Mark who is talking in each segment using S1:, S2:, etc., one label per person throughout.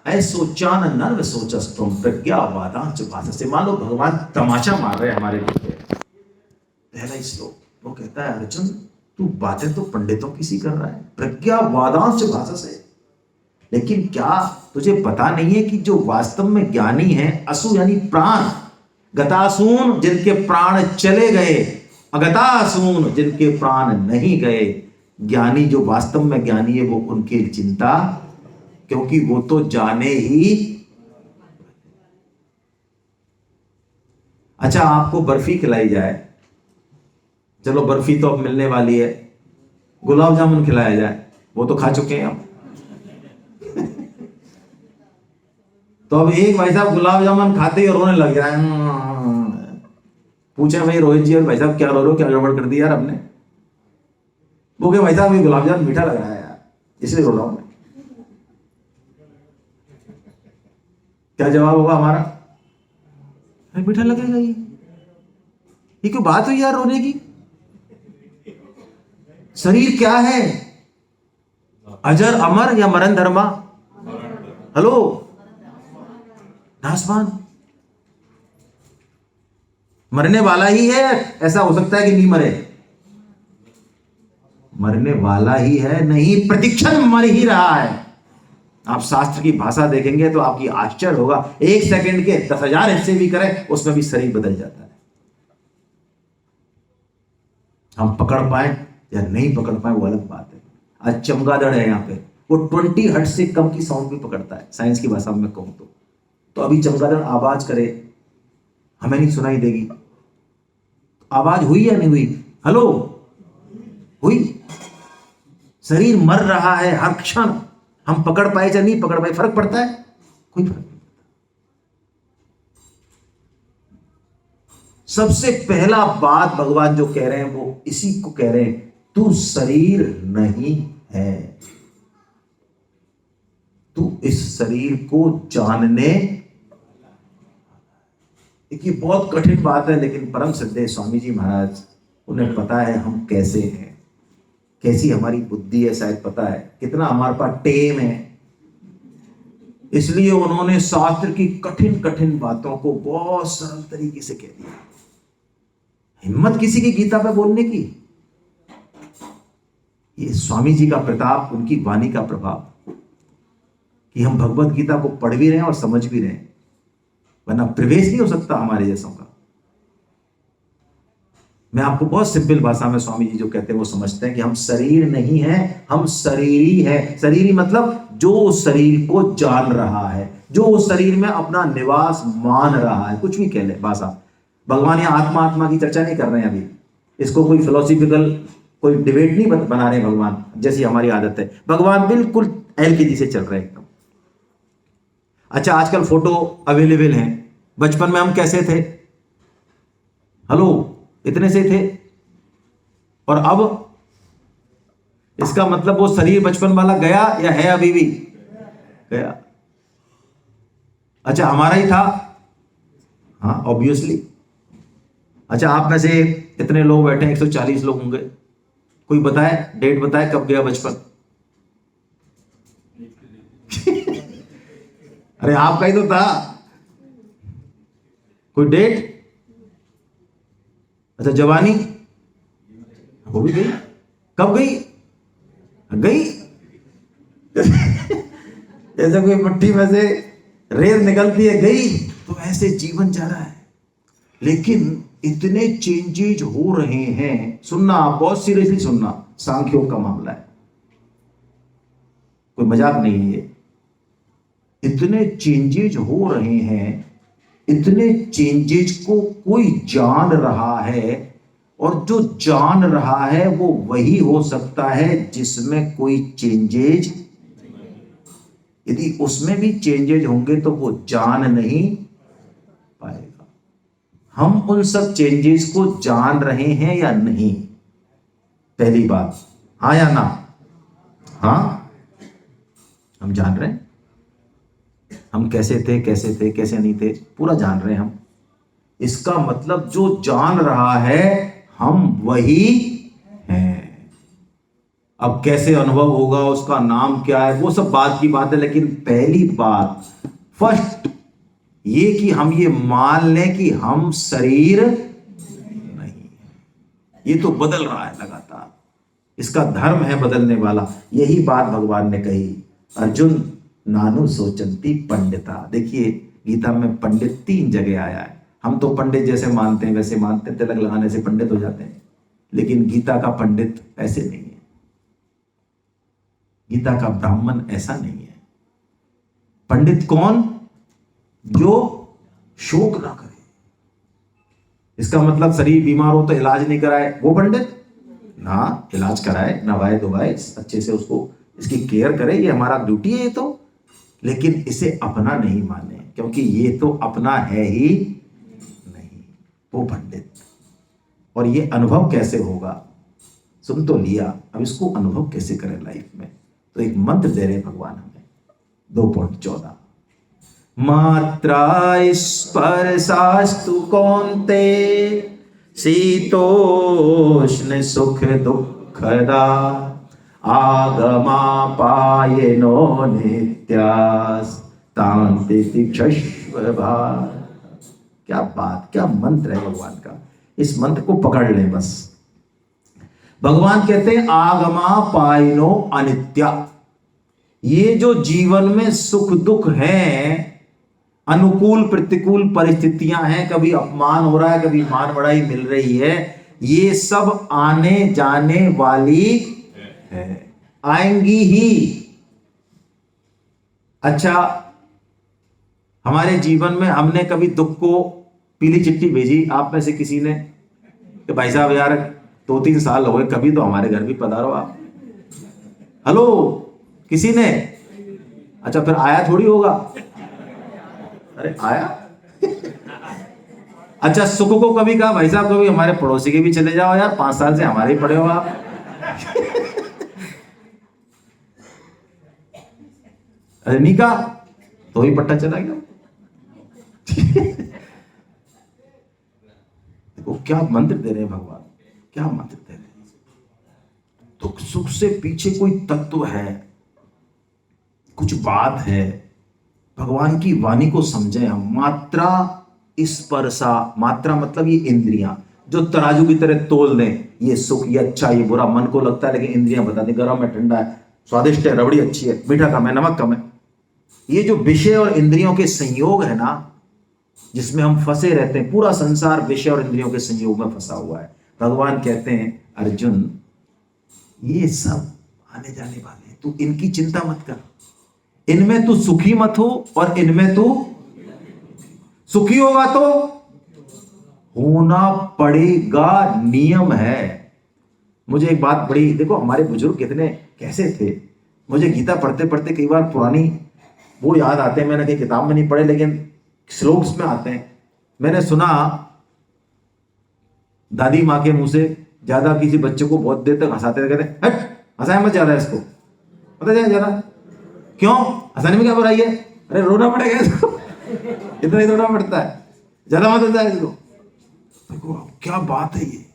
S1: ऐसोचान nerve सोचस्तुम प्रज्ञावादांच भाससे। मान लो भगवान तमाशा मार रहे हमारे पीछे। पहला श्लोक वो कहता है, अर्जुन तू बातें तो पंडितों की सी कर रहा है, प्रज्ञावादांच भाससे, लेकिन क्या तुझे पता नहीं है कि जो वास्तव में ज्ञानी है, असु यानी प्राण, गतासून जिनके प्राण चले गए, अगतासून जिनके प्राण नहीं गए, ज्ञानी जो वास्तव में ज्ञानी है वो उनकी चिंता, क्योंकि वो तो जाने ही। अच्छा आपको बर्फी खिलाई जाए, चलो बर्फी तो अब मिलने वाली है, गुलाब जामुन खिलाया जाए, वो तो खा चुके हैं हम। तो अब एक भाई साहब गुलाब जामुन खाते ही रोने लग जाए। पूछे भाई रोहित जी और भाई साहब क्या रो रहे हो, क्या गड़बड़ कर दी यार आपने? वो क्या भाई साहब ये गुलाब जामुन मीठा लग रहा है यार, इसलिए रो रहा हूं मैं। क्या जवाब होगा हमारा? मीठा लगेगा ये क्यों बात हुई यार रोने की? शरीर क्या है? अजर अमर या मरण धर्मा? हेलो, नासवान, मरने वाला ही है। ऐसा हो सकता है कि नहीं मरे? मरने वाला ही है, नहीं प्रतिक्षण मर ही रहा है। आप शास्त्र की भाषा देखेंगे तो आपकी आश्चर्य होगा, 1 सेकंड के 10,000 हिस्से भी करें उसमें भी शरीर बदल जाता है। हम पकड़ पाए या नहीं पकड़ पाए वो अलग बात है। आज चमगादड़ है यहाँ पे, वो 20 हर्ट्ज से कम की साउंड भी पकड़ता है, साइंस की भाषा में कहूं तो अभी चमगादड़ आवाज करे हमें नहीं सुनाई देगी। आवाज हुई या नहीं हुई? हेलो, हुई। शरीर मर रहा है हर क्षण, हम पकड़ पाए या नहीं पकड़ पाए फर्क पड़ता है? कोई फर्क नहीं। सबसे पहला बात भगवान जो कह रहे हैं वो इसी को कह रहे हैं, तू शरीर नहीं है, तू इस शरीर को जानने। ये बहुत कठिन बात है, लेकिन परम श्रद्धेय स्वामी जी महाराज, उन्हें पता है हम कैसे हैं, कैसी हमारी बुद्धि है, शायद पता है कितना हमारे पास टेम है, इसलिए उन्होंने शास्त्र की कठिन कठिन बातों को बहुत सरल तरीके से कह दिया। हिम्मत किसी की गीता पे बोलने की, ये स्वामी जी का प्रताप, उनकी वाणी का प्रभाव कि हम भगवत गीता को पढ़ भी रहे हैं और समझ भी रहे हैं, वरना प्रवेश नहीं हो सकता हमारे जैसों का। मैं आपको बहुत सिंपल भाषा में स्वामी जी जो कहते हैं वो समझते हैं कि हम शरीर नहीं है, हम शरीरी है। शरीरी मतलब जो उस शरीर को जान रहा है, जो उस शरीर में अपना निवास मान रहा है, कुछ भी कह ले भाषा। भगवान यहाँ आत्मा आत्मा की चर्चा नहीं कर रहे हैं अभी, इसको कोई फिलोसॉफिकल कोई डिबेट नहीं बना रहे भगवान, जैसी हमारी आदत है। भगवान बिल्कुल एलकेजी से चल रहे हैं एकदम। अच्छा आजकल फोटो अवेलेबल हैं, बचपन में हम कैसे थे? हेलो, इतने से थे, और अब इसका मतलब वो शरीर बचपन वाला गया या है अभी भी? गया। अच्छा हमारा ही था? हाँ ऑब्वियसली। अच्छा आप में से इतने लोग बैठे हैं, 140 लोग होंगे, कोई बताए, डेट बताए कब गया बचपन? अरे आपका ही तो था, कोई डेट? अच्छा जवानी वो भी गई, कब गई? गई जैसे कोई मिट्टी में से रेत निकलती है, गई। तो ऐसे जीवन जा रहा है, लेकिन इतने चेंजेज हो रहे हैं। सुनना, बहुत सीरियसली सुनना, सांख्यों का मामला है, कोई मजाक नहीं है ये। इतने चेंजेज हो रहे हैं, इतने चेंजेज को कोई जान रहा है, और जो जान रहा है वो वही हो सकता है जिसमें कोई चेंजेज। यदि उसमें भी चेंजेज होंगे तो वो जान नहीं पाएगा। हम उन सब चेंजेस को जान रहे हैं या नहीं? पहली बात, हाँ या ना? हाँ, हम जान रहे हैं। हम कैसे थे, कैसे थे, कैसे नहीं थे, पूरा जान रहे हैं हम। इसका मतलब जो जान रहा है हम वही हैं। अब कैसे अनुभव होगा, उसका नाम क्या है, वो सब बात की बात है। लेकिन पहली बात, फर्स्ट ये कि हम ये मान लें कि हम शरीर नहीं, ये तो बदल रहा है लगातार, इसका धर्म है बदलने वाला। यही बात भगवान ने कही, अर्जुन नानु सोचंती पंडिता। देखिए गीता में पंडित 3 जगह आया है। हम तो पंडित जैसे मानते हैं वैसे मानते हैं, तिलक लगाने से पंडित हो जाते हैं, लेकिन गीता का पंडित ऐसे नहीं है, गीता का ब्राह्मण ऐसा नहीं है। पंडित कौन? जो शोक ना करे। इसका मतलब शरीर बीमार हो तो इलाज नहीं कराए, वो पंडित ना, इलाज कराए, नवाए धोवाए, अच्छे से उसको इसकी केयर करे, ये हमारा ड्यूटी है ये तो। लेकिन इसे अपना नहीं माने, क्योंकि ये तो अपना है ही नहीं, वो पंडित। और ये अनुभव कैसे होगा? सुन तो लिया, अब इसको अनुभव कैसे करें लाइफ में? तो एक मंत्र दे रहे भगवान हमें, 2.14, मात्रा स्पर्शास्तु कौन्ते शीतोष्ण सुख दुःखदा आगमापायनो नित्यास्तान्ति तितिक्षस्व भार। क्या बात, क्या मंत्र है भगवान का, इस मंत्र को पकड़ लें बस। भगवान कहते हैं आगमापायनो अनित्या, ये जो जीवन में सुख दुख है, अनुकूल प्रतिकूल परिस्थितियां हैं, कभी अपमान हो रहा है, कभी मान बढ़ाई मिल रही है, ये सब आने जाने वाली है, आएंगी ही। अच्छा, हमारे जीवन में हमने कभी दुख को पीली चिट्ठी भेजी आप में से किसी ने कि भाई साहब यार 2-3 साल हो गए, कभी तो हमारे घर भी पधारो आप? हेलो, किसी ने? अच्छा, फिर आया थोड़ी होगा। अरे आया। अच्छा, सुख को कभी कहा भाई साहब कभी हमारे पड़ोसी के भी चले जाओ यार, 5 साल से हमारे ही पड़े हो आप। अरे नहीं कहा तो ही पट्टा चला गया। देखो क्या मंत्र दे रहे हैं भगवान, क्या मंत्र दे रहे हैं। दुख सुख से पीछे कोई तत्व है, कुछ बात है। भगवान की वाणी को समझें हम। मात्रा स्पर्शा, मात्रा मतलब ये इंद्रियां जो तराजू की तरह तोल दें, ये सुख, ये अच्छा, ये बुरा। मन को लगता है लेकिन इंद्रियां बता दें गर्म है, ठंडा है, स्वादिष्ट है, रबड़ी अच्छी है, मीठा कम है, नमक कम है। ये जो विषय और इंद्रियों के संयोग है ना, जिसमें हम फंसे रहते हैं, पूरा संसार विषय और इंद्रियों के संयोग में फंसा हुआ है। भगवान कहते हैं अर्जुन ये सब आने जाने वाले हैं, तू इनकी चिंता मत कर, इनमें तू सुखी मत हो और इनमें तू सुखी होगा तो होना पड़ेगा, नियम है। मुझे एक बात बड़ी, देखो हमारे बुजुर्ग कितने कैसे थे। मुझे गीता पढ़ते पढ़ते कई बार पुरानी वो याद आते हैं, मैंने कहीं किताब में नहीं पढ़े लेकिन श्लोक्स में आते हैं। मैंने सुना दादी माँ के मुंह से ज्यादा किसी बच्चे को बहुत देर तक हंसाते थे, कहते हट हंसाए मत ज्यादा इसको, पता है ज्यादा क्यों हंसाने में क्या बुराई है? अरे रोना पड़ेगा इसको, इतना ही रोना पड़ता है, ज्यादा मत होता है इसको। देखो क्या बात है, ये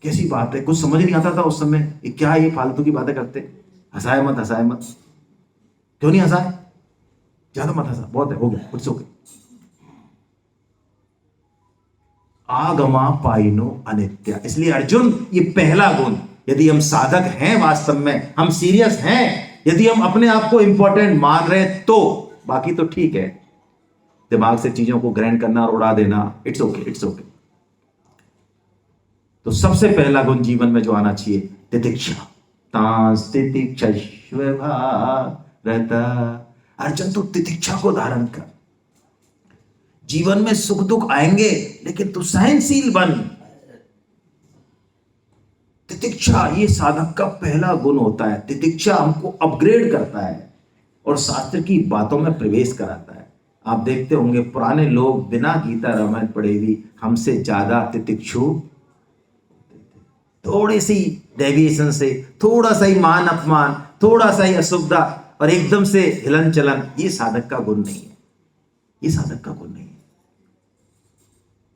S1: कैसी बात है, कुछ समझ नहीं आता था उस समय, ये क्या ये फालतू की बातें करते, हंसाए मत हंसाए मत। क्यों नहीं हंसाए? ज्यादा मत हंसा, बहुत है, हो गया, कुछ हो गया। आगमा पाइनो अनित्य, इसलिए अर्जुन ये पहला गुण, यदि हम साधक हैं, वास्तव में हम सीरियस हैं, यदि हम अपने आप को इंपॉर्टेंट मान रहे हैं, तो बाकी तो ठीक है, दिमाग से चीजों को ग्रहण करना और उड़ा देना, इट्स ओके, इट्स ओके। तो सबसे पहला गुण जीवन में जो आना चाहिए, तितिक्षा। तितिक्षस्व भारत, अर्जुन तू तितिक्षा को धारण कर। जीवन में सुख दुख आएंगे लेकिन तू सहनशील बन। तितिक्षा ये साधक का पहला गुण होता है। तितिक्षा हमको अपग्रेड करता है और शास्त्र की बातों में प्रवेश कराता है। आप देखते होंगे पुराने लोग बिना गीता रामायण पढ़े भी हमसे ज्यादा तितिक्षु, थोड़ी सी डेविएशन से, थोड़ा सा ही मान अपमान, थोड़ा सा ही असुविधा और एकदम से हिलन चलन, ये साधक का गुण नहीं है, ये साधक का गुण नहीं है।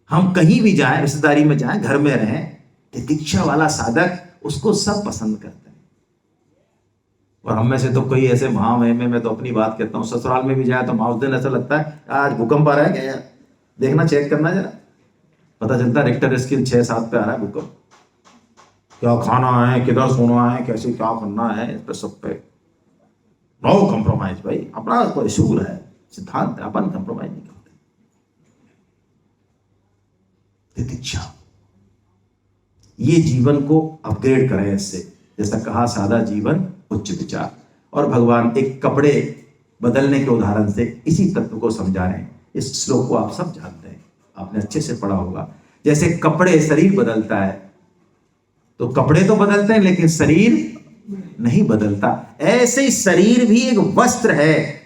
S1: हम कहीं भी जाएं, रिश्तेदारी में जाएं, घर में रहें, तितिक्षा वाला साधक, उसको सब पसंद करते हैं। और हम में से तो कई ऐसे महामहिम, मैं तो अपनी बात कहता हूँ, ससुराल में भी जाए तो उस दिन ऐसा लगता है आज भूकंप आ रहा है क्या यार, देखना चेक करना जरा, पता चलता है रिक्टर स्केल 6-7 पे आ रहा है भूकंप। क्या खाना है, किधर सोना है, कैसे क्या करना है, इस पे सब पे नो कॉम्प्रोमाइज भाई। अपना कोई असूल है, सिद्धांत है, अपन कॉम्प्रोमाइज नहीं करते। तितिक्षा, ये जीवन को अपग्रेड करें इससे, जैसा कहा सादा जीवन उच्च विचार। और भगवान एक कपड़े बदलने के उदाहरण से इसी तत्व को समझा रहे हैं। इस श्लोक को आप सब जानते हैं, आपने अच्छे से पढ़ा होगा। जैसे कपड़े शरीर बदलता है, तो कपड़े तो बदलते हैं लेकिन शरीर नहीं बदलता, ऐसे ही शरीर भी एक वस्त्र है,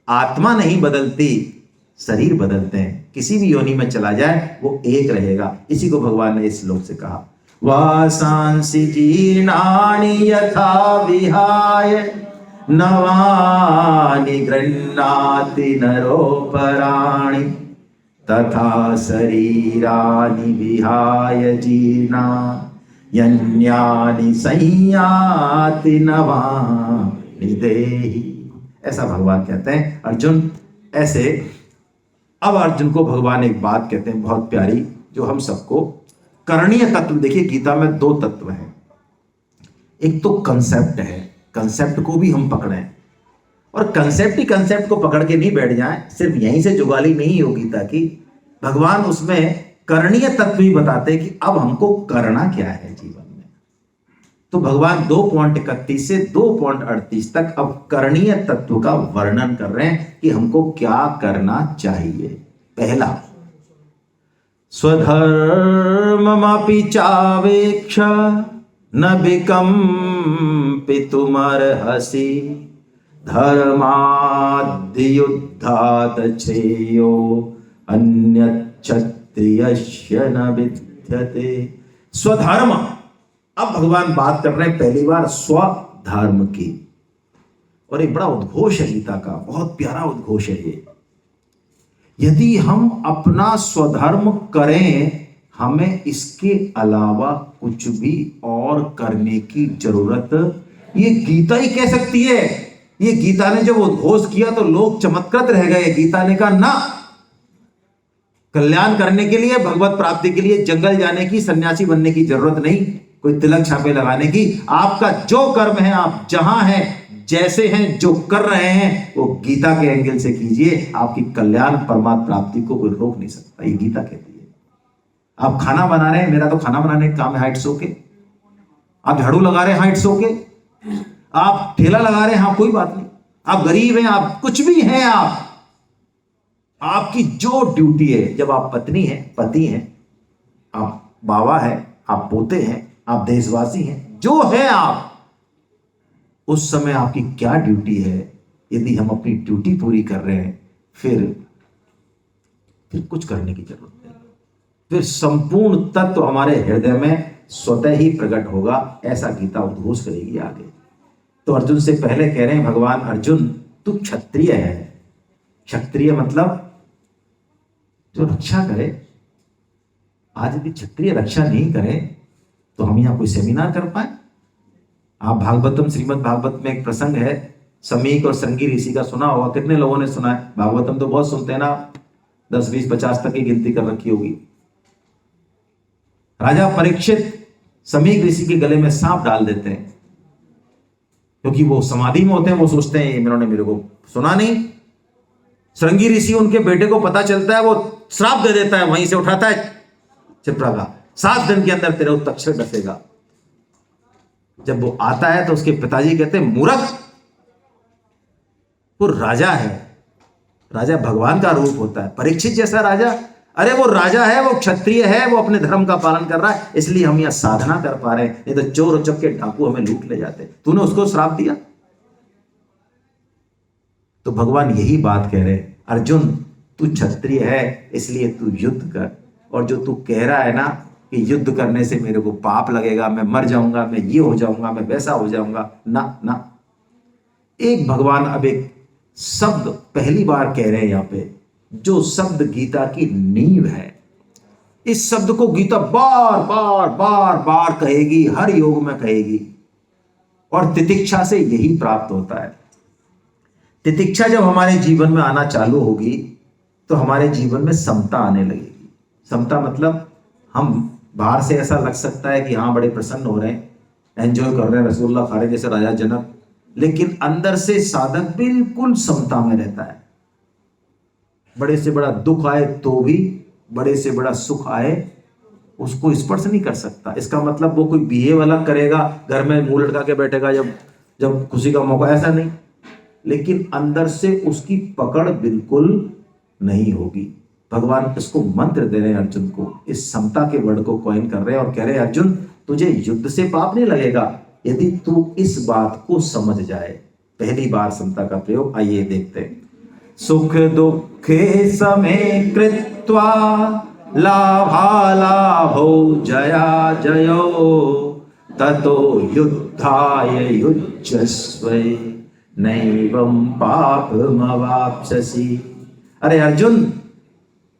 S1: आत्मा नहीं बदलती, शरीर बदलते हैं। किसी भी योनि में चला जाए वो एक रहेगा। इसी को भगवान ने इस श्लोक से कहा, वासांसि जीर्णानि यथा विहाय नवानि गृह्णाति नरोपराणि तथा शरीरानि विहाय जीर्णा यन्यानि संयाति नवानि देहि। ऐसा भगवान कहते हैं। अर्जुन ऐसे, अब अर्जुन को भगवान एक बात कहते हैं बहुत प्यारी, जो हम सबको करणीय तत्व। देखिए गीता में 2 तत्व हैं, एक तो कंसेप्ट है, कंसेप्ट को भी हम पकड़ें, और कंसेप्ट ही कंसेप्ट को पकड़ के नहीं बैठ जाएं, सिर्फ यहीं से जुगाली नहीं हो गीता की। भगवान उसमें करणीय तत्व भी बताते हैं कि अब हमको करना क्या है जीवन में। तो भगवान 2.31 से 2.38 तक अब करणीय तत्व का वर्णन कर रहे हैं कि हमको क्या करना चाहिए। पहला, स्वधर्ममपि चावेक्ष न विकम्पितुमर्हसि धर्माद्युद्धात् श्रेयो अन्यच्छत्रियस्य न विद्यते। स्वधर्म, अब भगवान बात कर रहे हैं पहली बार स्वधर्म की, और एक बड़ा उद्घोष है गीता का, बहुत प्यारा उद्घोष है ये। यदि हम अपना स्वधर्म करें, हमें इसके अलावा कुछ भी और करने की जरूरत, ये गीता ही कह सकती है। ये गीता ने जब उद्घोष किया तो लोग चमत्कृत रह गए। गीता ने कहा ना, कल्याण करने के लिए, भगवत प्राप्ति के लिए जंगल जाने की, सन्यासी बनने की जरूरत नहीं, कोई तिलक छापे लगाने की। आपका जो कर्म है, आप जहां हैं, जैसे हैं, जो कर रहे हैं, वो गीता के एंगल से कीजिए। आपकी कल्याण परमात्मा प्राप्ति को कोई रोक नहीं सकता, ये गीता कहती है। आप खाना बना रहे हैं, मेरा तो खाना बनाने का काम है हाइट सो के, आप झाड़ू लगा रहे हैं हाइट सो के, आप ठेला लगा रहे हैं, हाँ कोई बात नहीं, आप गरीब हैं, आप कुछ भी हैं, आपकी जो ड्यूटी है, जब आप पत्नी हैं, पति हैं, आप बाबा हैं, आप पोते हैं, आप देशवासी हैं, जो है आप, उस समय आपकी क्या ड्यूटी है। यदि हम अपनी ड्यूटी पूरी कर रहे हैं, फिर कुछ करने की जरूरत नहीं, फिर संपूर्ण तत्व हमारे हृदय में स्वतः ही प्रकट होगा। ऐसा गीता उद्घोष करेगी आगे। तो अर्जुन से पहले कह रहे हैं भगवान, अर्जुन तू क्षत्रिय है। क्षत्रिय मतलब जो रक्षा करे। आज यदि क्षत्रिय रक्षा नहीं करे तो हम यहां कोई सेमिनार कर पाए। आप भागवतम, श्रीमद् भागवत में एक प्रसंग है, समीक और संगी ऋषि का, सुना होगा। कितने लोगों ने सुना है? भागवतम तो बहुत सुनते हैं ना, 10, 20, 50 तक की गिनती कर रखी होगी। राजा परीक्षित समीक ऋषि के गले में सांप डाल देते हैं, क्योंकि वो समाधि में होते हैं। वो सोचते हैं इन्होंने मेरे को सुना नहीं। श्रृंगी ऋषि, उनके बेटे को पता चलता है, वो श्राप दे देता है, वहीं से उठाता है चित्रा का, 7 दिन के अंदर तेरे उत्तक्षर डसेगा। जब वो आता है तो उसके पिताजी कहते हैं, मूर्ख, वो राजा है, राजा भगवान का रूप होता है। परीक्षित जैसा राजा, अरे वो राजा है, वो क्षत्रिय है, वो अपने धर्म का पालन कर रहा है, इसलिए हम यहां साधना कर पा रहे हैं, नहीं तो चोर उचक्के डाकू हमें लूट ले जाते। तूने उसको श्राप दिया। तो भगवान यही बात कह रहे हैं, अर्जुन तू क्षत्रिय है, इसलिए तू युद्ध कर। और जो तू कह रहा है ना कि युद्ध करने से मेरे को पाप लगेगा, मैं मर जाऊंगा, मैं ये हो जाऊंगा, मैं वैसा हो जाऊंगा, ना ना। एक भगवान अब एक शब्द पहली बार कह रहे हैं यहां पे, जो शब्द गीता की नींव है। इस शब्द को गीता बार बार बार बार कहेगी, हर योग में कहेगी। और तितिक्षा से यही प्राप्त होता है। तितिक्षा जब हमारे जीवन में आना चालू होगी तो हमारे जीवन में समता आने लगेगी। समता मतलब हम बाहर से ऐसा लग सकता है कि हाँ बड़े प्रसन्न हो रहे हैं, एंजॉय कर रहे हैं, रसगुल्ला खा रहे हैं जैसे राजा जनक, लेकिन अंदर से साधक बिल्कुल समता में रहता है। बड़े से बड़ा दुख आए तो भी, बड़े से बड़ा सुख आए उसको स्पर्श नहीं कर सकता। इसका मतलब वो कोई बिहेव अलग करेगा, घर में मुंह लटका के बैठेगा जब जब खुशी का मौका, ऐसा नहीं, लेकिन अंदर से उसकी पकड़ बिल्कुल नहीं होगी। भगवान इसको मंत्र दे रहे हैं अर्जुन को, इस समता के वर्ड को कॉइन कर रहे हैं और कह रहे हैं अर्जुन तुझे युद्ध से पाप नहीं लगेगा यदि तू इस बात को समझ जाए। पहली बार समता का प्रयोग, आइए देखते हैं। सुख दुखे समे कृत्वा लाभालाभो जया जयो ततो युद्धाय युज्यस्व नैवं पापमवाप्स्यसि। अरे अर्जुन,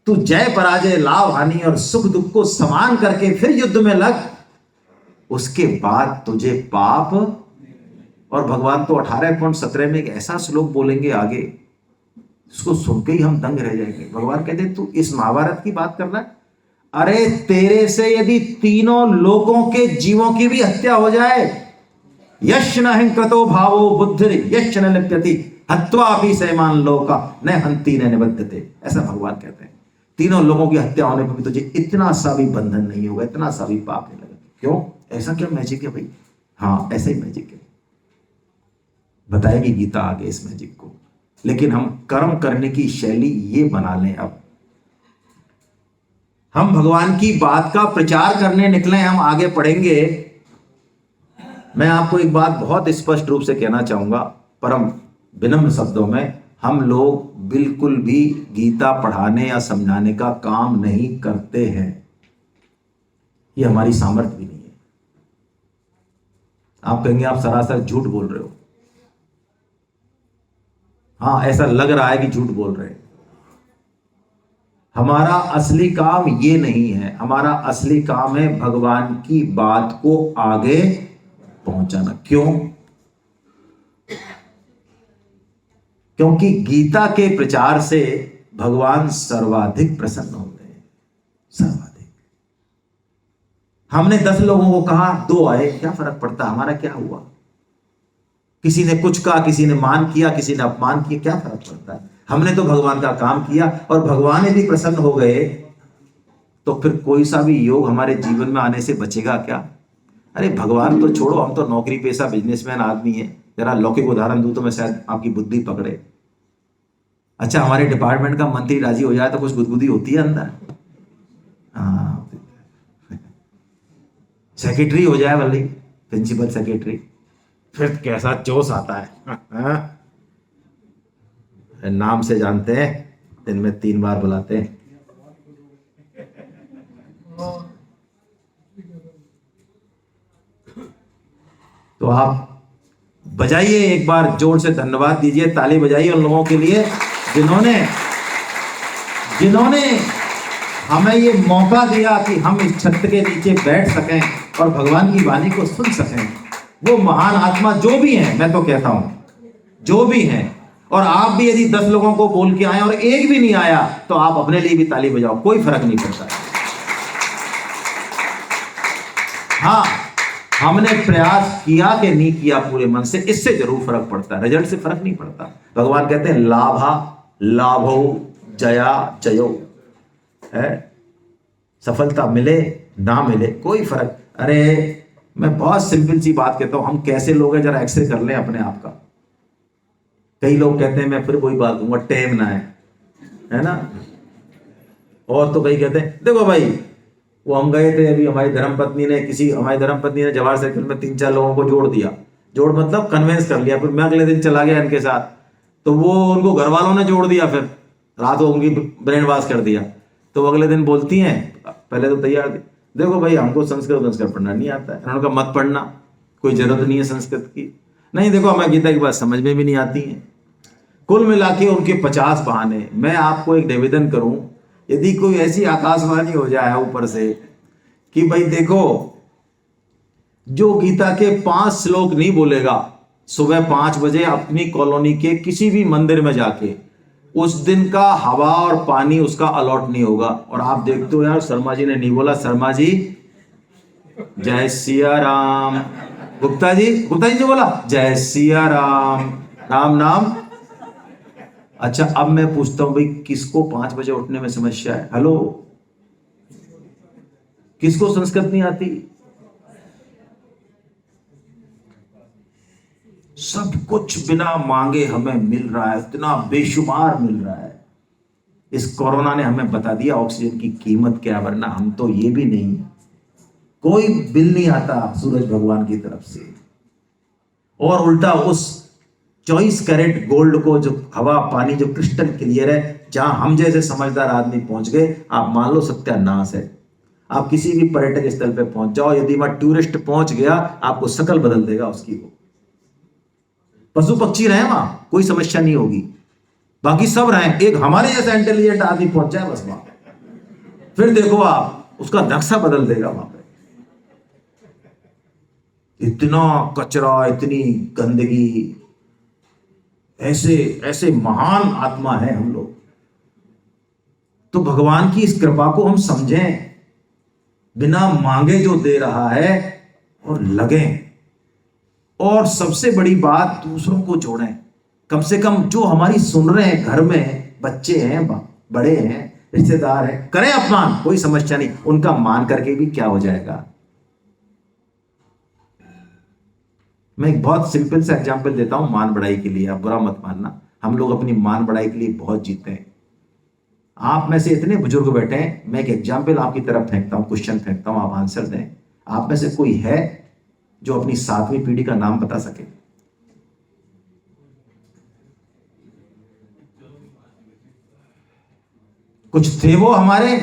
S1: तू जय पराजय, लाभ हानि और सुख दुख को समान करके फिर युद्ध में लग, उसके बाद तुझे पाप। और भगवान तो 18.17 में एक ऐसा श्लोक बोलेंगे आगे, उसको सुन के ही हम दंग रह जाएंगे। भगवान कहते तू इस महाभारत की बात कर रहा है? अरे तेरे से यदि तीनों लोगों के जीवों की भी हत्या हो जाए, यश न हिंकृतो भावो बुद्धिर यश न लिप्यति हत्वा अपि सैमान लोका न हंति न निबध्यते। ऐसा भगवान कहते हैं। तीनों लोगों की हत्या होने पर भी तुझे इतना सा भी बंधन नहीं होगा, इतना सा भी पाप नहीं लगेगा। क्यों? ऐसा क्या मैजिक है भाई? हाँ, ऐसा ही मैजिक है, बताएगी गीता आगे इस मैजिक को। लेकिन हम कर्म करने की शैली ये बना लें। अब हम भगवान की बात का प्रचार करने निकले, हम आगे पढ़ेंगे। मैं आपको एक बात बहुत स्पष्ट रूप से कहना चाहूंगा, परम विनम्र शब्दों में, हम लोग बिल्कुल भी गीता पढ़ाने या समझाने का काम नहीं करते हैं। ये हमारी सामर्थ्य भी नहीं है। आप कहेंगे आप सरासर झूठ बोल रहे हो। हाँ, ऐसा लग रहा है कि झूठ बोल रहे हैं। हमारा असली काम ये नहीं है। हमारा असली काम है भगवान की बात को आगे पहुंचाना। क्यों? क्योंकि गीता के प्रचार से भगवान सर्वाधिक प्रसन्न होते हैं, सर्वाधिक। हमने 10 लोगों को कहा, 2 आए, क्या फर्क पड़ता? हमारा क्या हुआ? किसी ने कुछ कहा, किसी ने मान किया, किसी ने अपमान किया, क्या फर्क पड़ता है? हमने तो भगवान का काम किया और भगवान यदि प्रसन्न हो गए तो फिर कोई सा भी योग हमारे जीवन में आने से बचेगा क्या? अरे भगवान तो छोड़ो, हम तो नौकरी पेशा बिजनेसमैन आदमी है। जरा लौकिक उदाहरण दूं तो मैं शायद आपकी बुद्धि पकड़े। अच्छा, हमारे डिपार्टमेंट का मंत्री राजी हो जाए तो कुछ गुदगुदी होती है अंदर। हाँ, सेक्रेटरी हो जाए वाली, प्रिंसिपल सेक्रेटरी, फिर कैसा जोश आता है। नाम से जानते हैं, दिन में 3 बार बुलाते हैं। तो आप बजाइए एक बार जोर से, धन्यवाद दीजिए, ताली बजाइए उन लोगों के लिए जिन्होंने हमें ये मौका दिया कि हम इस छत के नीचे बैठ सकें और भगवान की वाणी को सुन सकें। वो महान आत्मा जो भी हैं, मैं तो कहता हूं जो भी हैं, और आप भी यदि 10 लोगों को बोल के आए और एक भी नहीं आया तो आप अपने लिए भी ताली बजाओ, कोई फर्क नहीं पड़ता। हाँ, हमने प्रयास किया कि नहीं किया पूरे मन से, इससे जरूर फर्क पड़ता है, रिजल्ट से फर्क नहीं पड़ता। भगवान कहते हैं लाभा लाभो जया जयो है, सफलता मिले ना मिले कोई फर्क। अरे मैं बहुत सिंपल सी बात कहता हूं, हम कैसे लोग हैं, जरा एक्सरे कर लें अपने आप का। कई लोग कहते हैं, मैं फिर वही बात कहूंगा, टेम ना है ना। और तो कई कहते हैं, देखो भाई वो हम गए थे अभी, हमारी धर्मपत्नी ने जवाहर सर्किल में 3-4 लोगों को जोड़ दिया, जोड़ मतलब कन्वेंस कर लिया। फिर मैं अगले दिन चला गया इनके साथ, तो वो उनको घर वालों ने जोड़ दिया, फिर रात को उनकी ब्रेन वॉश कर दिया। तो अगले दिन बोलती हैं, पहले तो तैयार थी, देखो भाई हमको संस्कृत पढ़ना नहीं आता है। उन्होंने कहा मत पढ़ना, कोई जरूरत नहीं है संस्कृत की। नहीं, देखो हमें गीता की बात समझ में भी नहीं आती है। कुल मिला के उनके 50 बहाने। मैं आपको एक निवेदन करूं, यदि कोई ऐसी आकाशवाणी हो जाए ऊपर से कि भाई देखो जो गीता के 5 श्लोक नहीं बोलेगा सुबह 5 बजे अपनी कॉलोनी के किसी भी मंदिर में जाके, उस दिन का हवा और पानी उसका अलॉट नहीं होगा। और आप देखते हो यार, शर्मा जी ने नहीं बोला, शर्मा जी जय सिया राम, गुप्ता जी ने बोला जय सिया राम, राम नाम। अच्छा, अब मैं पूछता हूं भाई, किसको 5 बजे उठने में समस्या है? हेलो, किसको संस्कृत नहीं आती? सब कुछ बिना मांगे हमें मिल रहा है, इतना बेशुमार मिल रहा है। इस कोरोना ने हमें बता दिया ऑक्सीजन की कीमत क्या, वरना हम तो ये भी नहीं, कोई बिल नहीं आता सूरज भगवान की तरफ से। और उल्टा उस 24 कैरेट गोल्ड को, जो हवा पानी जो क्रिस्टल क्लियर है, जहां हम जैसे समझदार आदमी पहुंच गए, आप मान लो सत्यानाश है। आप किसी भी पर्यटक स्थल पे पहुंच जाओ, यदि वहां टूरिस्ट पहुंच गया, आपको शकल बदल देगा उसकी। वो पशु पक्षी रहे वहां, कोई समस्या नहीं होगी, बाकी सब रहे, एक हमारे जैसा इंटेलिजेंट आदमी पहुंच जाए बस वहां, फिर देखो आप, उसका नक्शा बदल देगा वहां पे। इतना कचरा, इतनी गंदगी, ऐसे ऐसे महान आत्मा है हम लोग। तो भगवान की इस कृपा को हम समझें, बिना मांगे जो दे रहा है, और लगें। और सबसे बड़ी बात, दूसरों को जोड़ें। कम से कम जो हमारी सुन रहे हैं, घर में बच्चे हैं, बड़े हैं, रिश्तेदार हैं, करें अपमान, कोई समस्या नहीं, उनका मान करके भी क्या हो जाएगा। मैं एक बहुत सिंपल सा एग्जांपल देता हूं मान बढ़ाई के लिए, आप बुरा मत मानना। हम लोग अपनी मान बढ़ाई के लिए बहुत जीते हैं। आप में से इतने बुजुर्ग बैठे हैं, मैं एक एग्जांपल आपकी तरफ फेंकता हूं, क्वेश्चन फेंकता हूं, आप आंसर दें। आप में से कोई है जो अपनी 7वीं पीढ़ी का नाम बता सके? कुछ थे वो हमारे?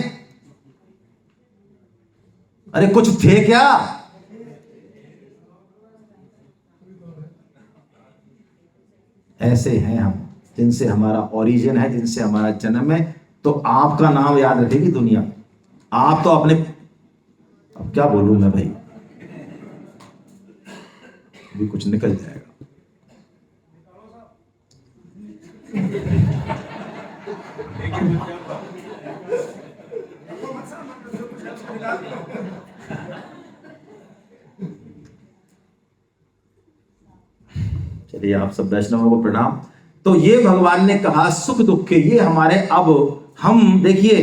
S1: अरे कुछ थे क्या? ऐसे हैं हम, जिनसे हमारा ओरिजिन है, जिनसे हमारा जन्म है। तो आपका नाम याद रखेगी दुनिया। आप तो अपने, अब क्या बोलूं मैं भाई, भी कुछ निकल जाएगा। चलिए, आप सब वैष्णवों को प्रणाम। तो ये भगवान ने कहा सुख दुख के ये हमारे, अब हम देखिए,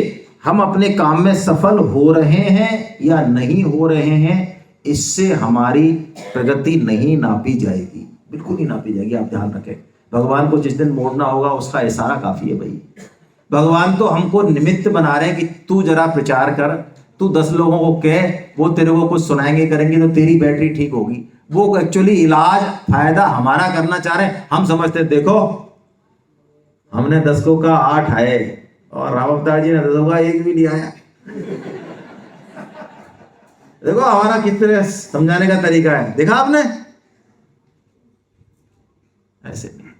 S1: हम अपने काम में सफल हो रहे हैं या नहीं हो रहे हैं, इससे हमारी प्रगति नहीं नापी जाएगी, बिल्कुल नहीं नापी जाएगी। आप ध्यान रखें, भगवान को जिस दिन मोड़ना होगा उसका इशारा काफी है भाई। भगवान तो हमको निमित्त बना रहे हैं कि तू जरा प्रचार कर, तू 10 लोगों को कह, वो तेरे को कुछ सुनाएंगे, करेंगे, तो तेरी बैटरी ठीक होगी। वो एक्चुअली इलाज फायदा हमारा करना चाह रहे हैं। हम समझते हैं देखो हमने 10 को का 8 आए, और राम अवतार जी ने 10 का 1 भी नहीं आया। देखो हमारा किस तरह समझाने का तरीका है, देखा आपने? ऐसे नहीं,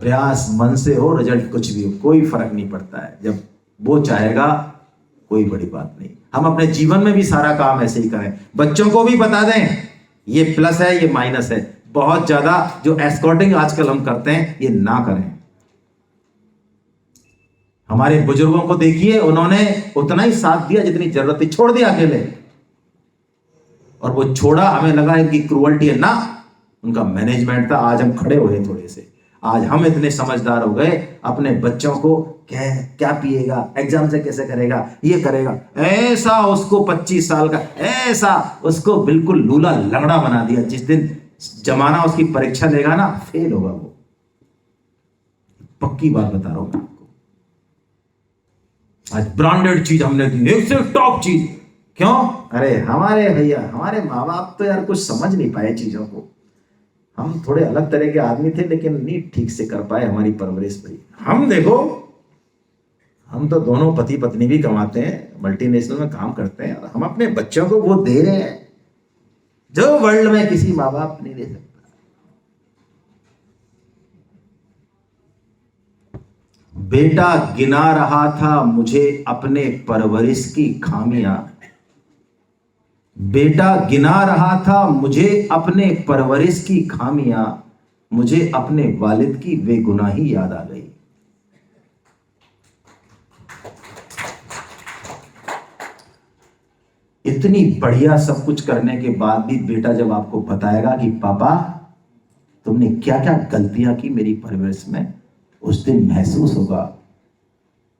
S1: प्रयास मन से हो, रिजल्ट कुछ भी हो, कोई फर्क नहीं पड़ता है। जब वो चाहेगा, कोई बड़ी बात नहीं। हम अपने जीवन में भी सारा काम ऐसे ही करें, बच्चों को भी बता दें ये प्लस है, ये माइनस है। बहुत ज्यादा जो एस्कॉर्टिंग आजकल हम करते हैं, ये ना करें। हमारे बुजुर्गों को देखिए, उन्होंने उतना ही साथ दिया जितनी जरूरत थी, छोड़ दिया अकेले, और वो छोड़ा, हमें लगा इनकी क्रूअल्टी है, ना, उनका मैनेजमेंट था। आज हम खड़े हुए थोड़े से, आज हम इतने समझदार हो गए, अपने बच्चों को क्या पिएगा, एग्जाम से कैसे करेगा, ये करेगा, ऐसा उसको 25 साल का, ऐसा उसको बिल्कुल लूला लंगड़ा बना दिया। जिस दिन जमाना उसकी परीक्षा लेगा ना, फेल होगा वो, पक्की बात बता रहा हूं मैं आपको। आज ब्रांडेड चीज हमने दी, एक से टॉप चीज। क्यों? अरे हमारे भैया, हमारे माँ बाप तो यार कुछ समझ नहीं पाए चीजों को। हम थोड़े अलग तरह के आदमी थे, लेकिन नहीं ठीक से कर पाए हमारी परवरिश भाई। हम देखो, हम तो दोनों पति पत्नी भी कमाते हैं, मल्टीनेशनल में काम करते हैं, और हम अपने बच्चों को वो दे रहे हैं जो वर्ल्ड में किसी माँ बाप नहीं दे सकता। बेटा गिना रहा था मुझे अपने परवरिश की खामियां, बेटा गिना रहा था मुझे अपने परवरिश की खामियां, मुझे अपने वालिद की बेगुनाही याद आ गई। इतनी बढ़िया सब कुछ करने के बाद भी बेटा जब आपको बताएगा कि पापा तुमने क्या क्या गलतियां की मेरी परवरिश में, उस दिन महसूस होगा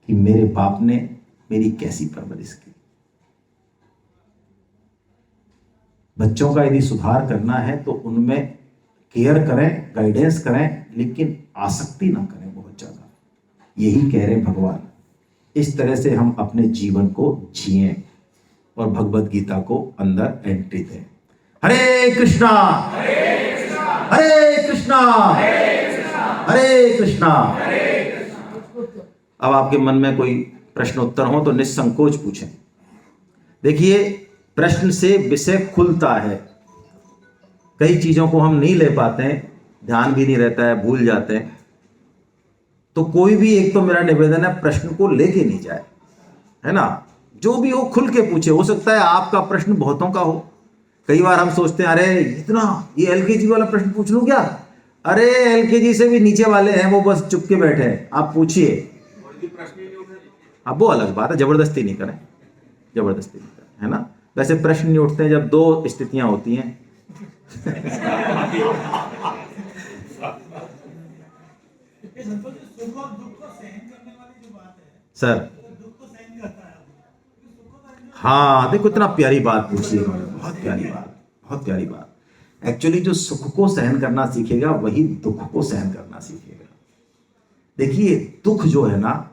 S1: कि मेरे बाप ने मेरी कैसी परवरिश की। बच्चों का यदि सुधार करना है तो उनमें केयर करें, गाइडेंस करें, लेकिन आसक्ति ना करें बहुत ज्यादा। यही कह रहे भगवान। इस तरह से हम अपने जीवन को जिएं और भगवत गीता को अंदर एंट्री दें। हरे कृष्णा हरे कृष्णा हरे कृष्णा। अब आपके मन में कोई प्रश्न उत्तर हो तो निसंकोच पूछें। देखिए, प्रश्न से विषय खुलता है। कई चीजों को हम नहीं ले पाते हैं, ध्यान भी नहीं रहता है, भूल जाते हैं। तो कोई भी एक, तो मेरा निवेदन है, प्रश्न को लेके नहीं जाए, है ना। जो भी हो खुल के पूछे। हो सकता है आपका प्रश्न बहुतों का हो। कई बार हम सोचते हैं अरे इतना ये एलकेजी वाला प्रश्न पूछ लूं क्या। अरे एलकेजी से भी नीचे वाले हैं, वो बस चुप के बैठे हैं, आप पूछिए। अब वो अलग बात है, जबरदस्ती नहीं करें, जबरदस्ती नहीं करें, है ना। वैसे प्रश्न नहीं उठते हैं जब दो स्थितियां होती हैं। सर हाँ, देखो इतना प्यारी बात पूछी है, बहुत प्यारी बात, बहुत प्यारी बात। एक्चुअली जो सुख को सहन करना सीखेगा वही दुख को सहन करना सीखेगा। देखिए, दुख जो है ना,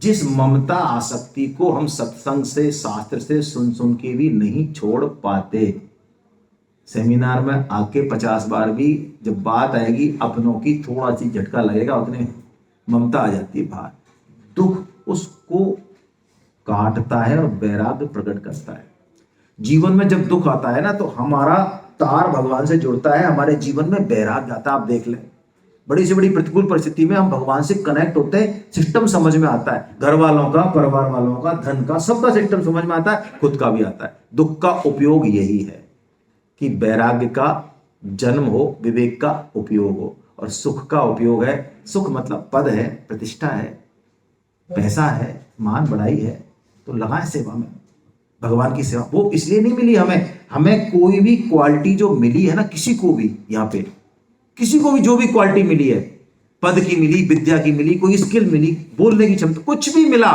S1: जिस ममता आसक्ति को हम सत्संग से, शास्त्र से सुन सुन के भी नहीं छोड़ पाते, सेमिनार में आके 50 बार भी जब बात आएगी अपनों की, थोड़ा सी झटका लगेगा, उतने ममता आ जाती है बाहर। दुख उसको काटता है और वैराग्य प्रकट करता है। जीवन में जब दुख आता है ना, तो हमारा तार भगवान से जुड़ता है, हमारे जीवन में वैराग्य आता है। आप देख लें, बड़ी से बड़ी प्रतिकूल परिस्थिति में हम भगवान से कनेक्ट होते हैं, सिस्टम समझ में आता है, घर वालों का, परिवार वालों का, धन का, सबका सिस्टम समझ में आता है, खुद का भी आता है। दुख का उपयोग यही है कि वैराग्य का जन्म हो, विवेक का उपयोग हो। और सुख का उपयोग है, सुख मतलब पद है, प्रतिष्ठा है, पैसा है, मान बढ़ाई है, तो लगाएं सेवा में, भगवान की सेवा। वो इसलिए नहीं मिली हमें, हमें कोई भी क्वालिटी जो मिली है ना, किसी को भी यहाँ पे, किसी को भी जो भी क्वालिटी मिली है, पद की मिली, विद्या की मिली, कोई स्किल मिली, बोलने की क्षमता, कुछ भी मिला,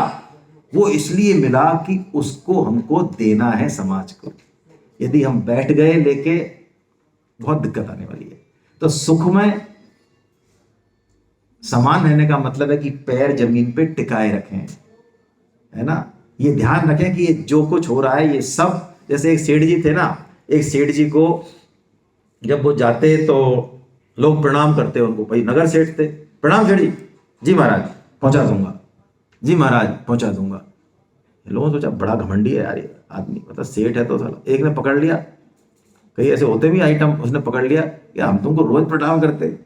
S1: वो इसलिए मिला कि उसको हमको देना है समाज को। यदि हम बैठ गए लेके, बहुत दिक्कत आने वाली है। तो सुख में समान रहने का मतलब है कि पैर जमीन पे टिकाए रखें, है ना। ये ध्यान रखें कि ये जो कुछ हो रहा है ये सब, जैसे एक सेठ जी थे ना, एक सेठ जी को जब वो जाते तो लोग प्रणाम करते उनको, भाई नगर सेठ थे, प्रणाम सेठ जी, जी महाराज पहुंचा दूंगा, जी महाराज पहुंचा दूंगा। लोगों ने सोचा बड़ा घमंडी है यार ये आदमी, मतलब सेठ है तो साला। एक ने पकड़ लिया, कई ऐसे होते भी आइटम, उसने पकड़ लिया कि हम तुमको रोज प्रणाम करते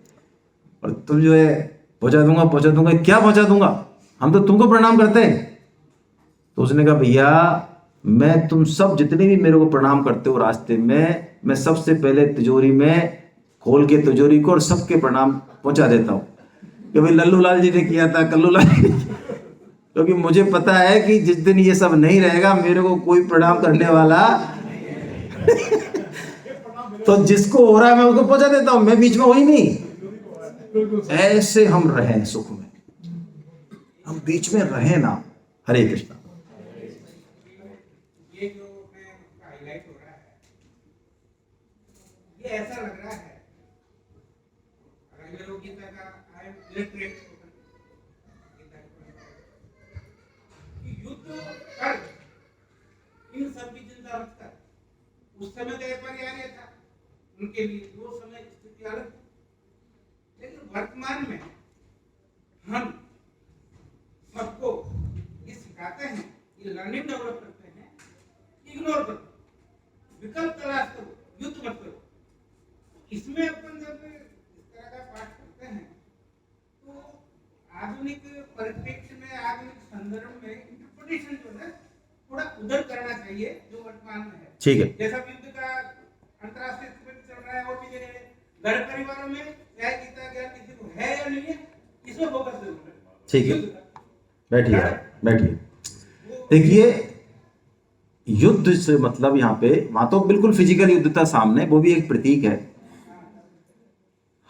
S1: और तुम जो है पहुंचा दूंगा, पहुंचा दूंगा, क्या पहुंचा दूंगा, हम तो तुमको प्रणाम करते हैं। तो उसने कहा भैया, मैं तुम सब जितने भी मेरे को प्रणाम करते हो रास्ते में, मैं सबसे पहले तिजोरी में खोल के तिजोरी को और सबके प्रणाम पहुंचा देता हूं कि भाई लल्लू लाल जी ने किया था, कल्लू लाल जी, क्योंकि मुझे पता है कि जिस दिन ये सब नहीं रहेगा मेरे को कोई प्रणाम करने वाला तो जिसको हो रहा है मैं उसको पहुंचा देता हूं, मैं बीच में हो ही नहीं। ऐसे हम रहें सुख में, हम बीच में रहें ना। हरे कृष्णा।
S2: ये जो हाईलाइट हो रहा है, ये ऐसा लग रहा है अगर गीता का आई एम लिटरेट युद्ध कर इन सब की चिंता मत कर। उस समय तो एक पर्याय था उनके लिए, वो समय स्थिति अलग थी, लेकिन वर्तमान में हम सबको ये सिखाते हैं, ये लर्निंग डेवलप करते हैं, इग्नोर करो, विकल्प तलाश करो, युद्ध मत करो। इसमें अपन जब इस तरह का पाठ करते हैं तो आधुनिक परिप्रेक्ष्य में, आधुनिक संदर्भ में इंटरप्रिटेशन जो है थोड़ा उधर करना चाहिए, जो वर्तमान में है।
S1: ठीक है,
S2: जैसा युद्ध का अंतरराष्ट्रीय स्तर पर चल रहा है और भी जगह है, घर परिवारों में न्याय गीता ज्ञान किसी को है या नहीं है, इसमें फोकस जरूर है।
S1: ठीक है,
S2: युद्ध का।
S1: बैठिए आप, बैठिए। देखिए, युद्ध से मतलब यहाँ पे, वहां तो बिल्कुल फिजिकल युद्ध था सामने, वो भी एक प्रतीक है।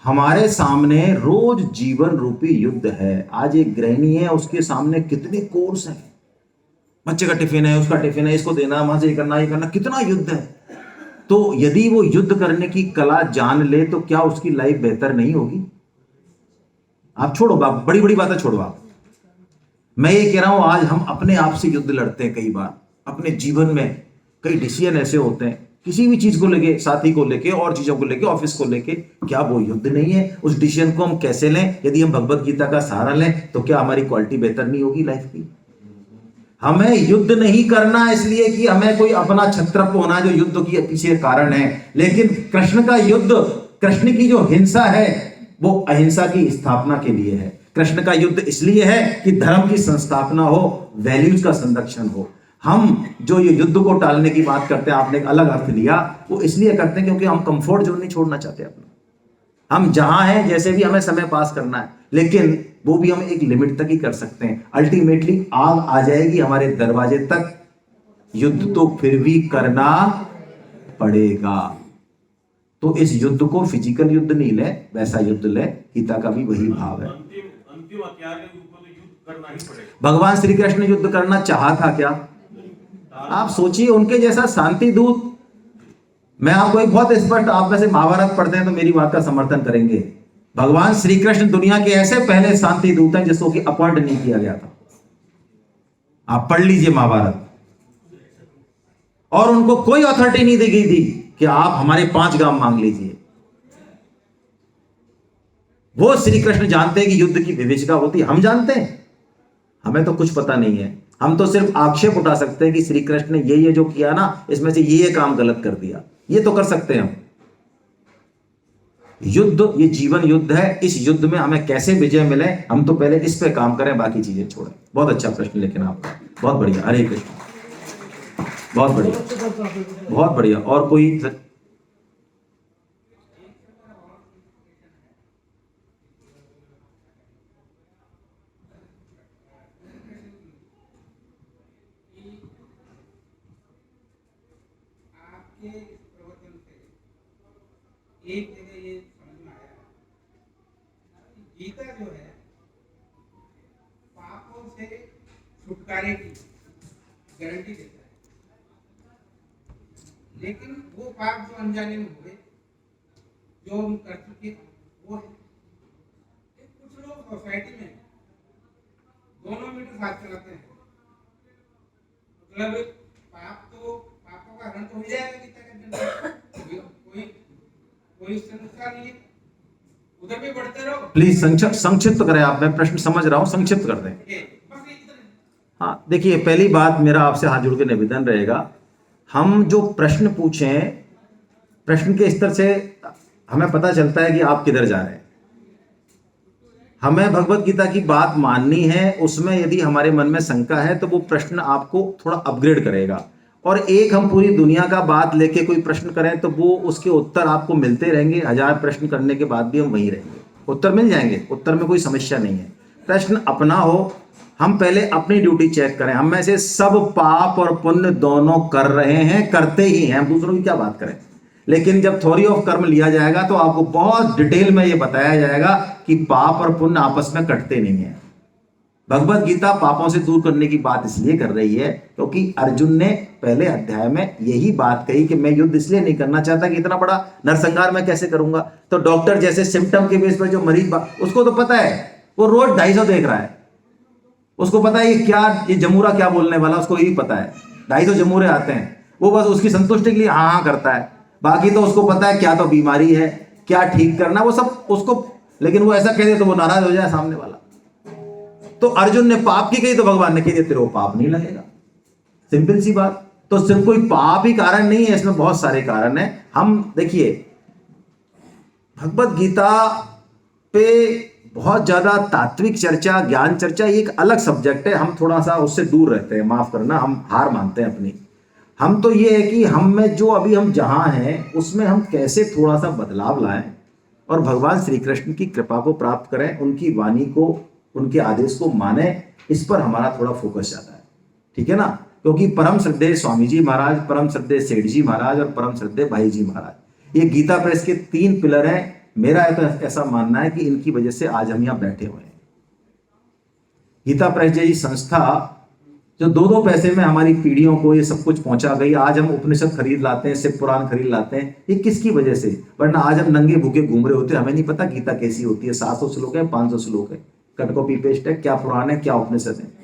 S1: हमारे सामने रोज जीवन रूपी युद्ध है। आज एक गृहिणी है, उसके सामने कितने कोर्स हैं, बच्चे का टिफिन है, उसका टिफिन है, इसको देना, वहां से ये करना, ये करना, कितना युद्ध है। तो यदि वो युद्ध करने की कला जान ले तो क्या उसकी लाइफ बेहतर नहीं होगी? आप छोड़ो बात, बड़ी बड़ी बातें छोड़ो आप। मैं ये कह रहा हूं, आज हम अपने आप से युद्ध लड़ते हैं। कई बार अपने जीवन में कई डिसीजन ऐसे होते हैं, किसी भी चीज को लेके, साथी को लेके, और चीजों को लेके, ऑफिस को लेके, क्या वो युद्ध नहीं है? उस डिसीजन को हम कैसे लें? यदि हम भगवत गीता का सहारा लें तो क्या हमारी क्वालिटी बेहतर नहीं होगी लाइफ की? हमें युद्ध नहीं करना इसलिए कि हमें कोई अपना छत्रप होना जो युद्ध की पीछे कारण है, लेकिन कृष्ण का युद्ध, कृष्ण की जो हिंसा है वो अहिंसा की स्थापना के लिए है। कृष्ण का युद्ध इसलिए है कि धर्म की संस्थापना हो, वैल्यूज का संरक्षण हो। हम जो ये युद्ध को टालने की बात करते हैं, आपने एक अलग अर्थ लिया, वो इसलिए करते हैं क्योंकि हम कंफर्ट जोन नहीं छोड़ना चाहते अपना। हम जहां हैं, जैसे भी हमें समय पास करना है, लेकिन वो भी हम एक लिमिट तक ही कर सकते हैं। अल्टीमेटली आग आ जाएगी हमारे दरवाजे तक, युद्ध तो फिर भी करना पड़ेगा। तो इस युद्ध को फिजिकल युद्ध नहीं ले, वैसा युद्ध ले। गीता का भी वही भाव है।
S3: अंतिम हथियार के ऊपर तो युद्ध करना ही पड़ेगा।
S1: भगवान श्री कृष्ण ने युद्ध करना चाहा था क्या? आप सोचिए, उनके जैसा शांति दूत। मैं आपको एक बहुत स्पष्ट, आप में से महाभारत पढ़ते हैं तो मेरी बात का समर्थन करेंगे। भगवान श्री कृष्ण दुनिया के ऐसे पहले शांति दूत हैं जिसको कि अपॉइंट नहीं किया गया था। आप पढ़ लीजिए महाभारत। और उनको कोई अथॉरिटी नहीं दी गई थी कि आप हमारे 5 गांव मांग लीजिए। वो श्री कृष्ण जानते हैं कि युद्ध की विवेचना होती है। हम जानते हैं? हमें तो कुछ पता नहीं है। हम तो सिर्फ आक्षेप उठा सकते हैं कि श्री कृष्ण ने ये जो किया ना, इसमें से ये काम गलत कर दिया। ये तो कर सकते हैं हम। युद्ध ये जीवन युद्ध है। इस युद्ध में हमें कैसे विजय मिले, हम तो पहले इस पे काम करें, बाकी चीजें छोड़ें। बहुत अच्छा प्रश्न, लेकिन आपका बहुत बढ़िया। हरे कृष्ण, बहुत बढ़िया, बहुत बढ़िया। और कोई?
S2: आपके इस प्रवचन से एक जगह ये समझ में आया कि गीता जो है पापों से छुटकारे की गारंटी देता है, लेकिन वो पाप जो अनजाने में हुए, जो हम कर चुके, वो है। कुछ लोग सोसाइटी में दोनों मीटर साथ चलाते हैं, मतलब पाप तो, पापों का हरण तो हो जाएगा गीता के अंदर, कोई उससे नुकसान नहीं है, उधर भी बढ़ते रहो।
S1: प्लीज संक्षिप्त करें आप। मैं प्रश्न समझ रहा हूं, संक्षिप्त कर दें। हाँ, देखिए, पहली बात मेरा आपसे हाथ जोड़ के निवेदन रहेगा, हम जो प्रश्न पूछें, प्रश्न के स्तर से हमें पता चलता है कि आप किधर जा रहे हैं। हमें भगवत गीता की बात माननी है, उसमें यदि हमारे मन में शंका है तो वो प्रश्न आपको थोड़ा अपग्रेड करेगा। और एक हम पूरी दुनिया का बात लेके कोई प्रश्न करें तो वो उसके उत्तर आपको मिलते रहेंगे। 1000 प्रश्न करने के बाद भी हम वहीं रहेंगे, उत्तर मिल जाएंगे, उत्तर में कोई समस्या नहीं है। प्रश्न अपना हो, हम पहले अपनी ड्यूटी चेक करें। हम में से सब पाप और पुण्य दोनों कर रहे हैं, करते ही हैं, हम दूसरों की क्या बात करें। लेकिन जब थ्योरी ऑफ कर्म लिया जाएगा तो आपको बहुत डिटेल में यह बताया जाएगा कि पाप और पुण्य आपस में कटते नहीं है। भगवत गीता पापों से दूर करने की बात इसलिए कर रही है क्योंकि अर्जुन ने पहले अध्याय में यही बात कही कि मैं युद्ध इसलिए नहीं करना चाहता कि इतना बड़ा नरसंहार मैं कैसे करूंगा। तो डॉक्टर जैसे सिम्टम के बेस पर जो मरीज, उसको तो पता है, वो रोज 250 देख रहा है, उसको पता है ये जमूरा क्या बोलने वाला, उसको यही पता है। 250 जमूरे आते हैं, वो बस उसकी संतुष्टि के लिए हाँ हाँ करता है। बाकी तो उसको पता है क्या तो बीमारी है, क्या ठीक करना, वो सब उसको। लेकिन वो ऐसा कह दे तो वो नाराज हो जाए सामने वाला। तो अर्जुन ने पाप की कही तो भगवान ने कह दिया तेरे को पाप नहीं लगेगा। सिंपल सी बात। तो सिर्फ कोई पाप ही कारण नहीं है, इसमें बहुत सारे कारण हैं। हम देखिए, भगवत गीता पे बहुत ज्यादा तात्विक चर्चा, ज्ञान चर्चा, ये एक अलग सब्जेक्ट है। हम थोड़ा सा उससे दूर रहते हैं, माफ करना, हम हार मानते हैं अपनी। हम तो ये है कि हम में जो अभी हम जहां हैं उसमें हम कैसे थोड़ा सा बदलाव लाएं और भगवान श्री कृष्ण की कृपा को प्राप्त करें, उनकी वाणी को, उनके आदेश को माने, इस पर हमारा थोड़ा फोकस ज्यादा है, ठीक है ना। क्योंकि परम श्रद्धेय स्वामी जी महाराज, परम श्रद्धेय सेठ जी महाराज और परम श्रद्धेय भाई जी महाराज, ये गीता प्रेस के 3 पिलर हैं। मेरा तो ऐसा मानना है कि इनकी वजह से आज हम यहाँ बैठे हुए हैं। गीता प्रेस जैसी संस्था जो 2-2 पैसे में हमारी पीढ़ियों को ये सब कुछ पहुंचा गई, आज हम उपनिषद खरीद लाते हैं, शिव पुराण खरीद लाते हैं, ये किसकी वजह से? वरना आज हम नंगे भूखे घूम रहे होते, हमें नहीं पता गीता कैसी होती है, 700 श्लोक है, 500 श्लोक है, कट कॉपी पेस्ट है, क्या पुराण है, क्या उपनिषद है।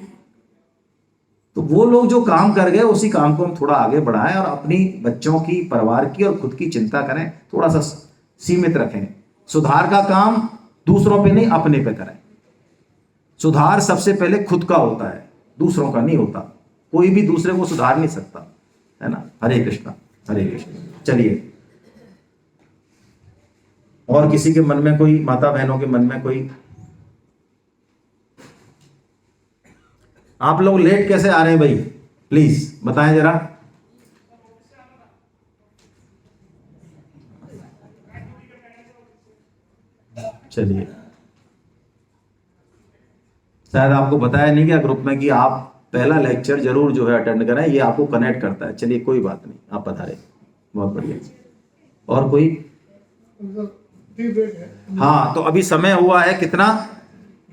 S1: तो वो लोग जो काम कर गए उसी काम को हम थोड़ा आगे बढ़ाएं और अपनी बच्चों की, परिवार की और खुद की चिंता करें, थोड़ा सा सीमित रखें। सुधार का काम दूसरों पे नहीं, अपने पे करें। सुधार सबसे पहले खुद का होता है, दूसरों का नहीं होता। कोई भी दूसरे को सुधार नहीं सकता, है ना। हरे कृष्णा, हरे कृष्णा। चलिए, और किसी के मन में कोई, माता बहनों के मन में कोई? आप लोग लेट कैसे आ रहे हैं भाई, प्लीज बताएं जरा। चलिए, शायद आपको बताया नहीं गया ग्रुप में कि आप पहला लेक्चर जरूर जो है अटेंड करें, ये आपको कनेक्ट करता है। चलिए कोई बात नहीं, आप पधारे, बहुत बढ़िया। और कोई? हाँ, तो अभी समय हुआ है कितना?